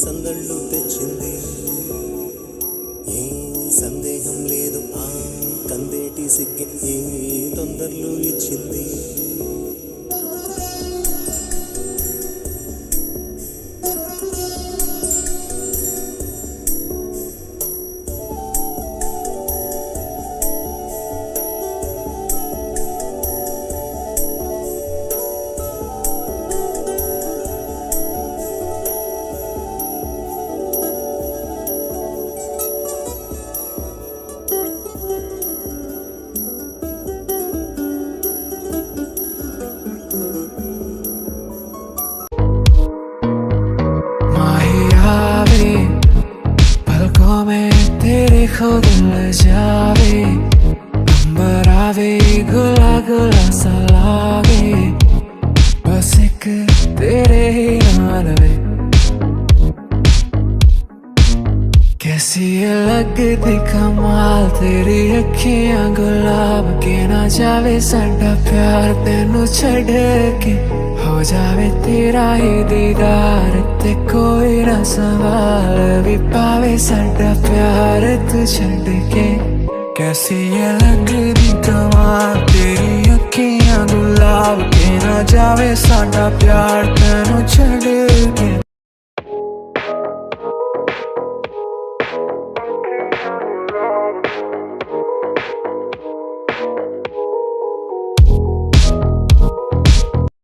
సందళ్ళు తెచ్చింది. ఏ సందేహం లేదు ఆ కందేటి సిగ్గి ఏ తొందరలు ఇచ్చింది. तेरे खुद ले जावे नंबर आवे गुला गुला सा लागे बस एक तेरे ही नाल वे कैसी ये लगदी कमाल तेरी अखियां गुलाब के ना जावे साडा प्यार तेनू छड़ के हो जावे तेरा ही दीदार ते कोई ना सवाल भी पावे साडा प्यार तू छड़ के कैसी ये लगदी कमाल तेरी अखियां गुलाब के ना जावे साडा प्यार तेनू छड़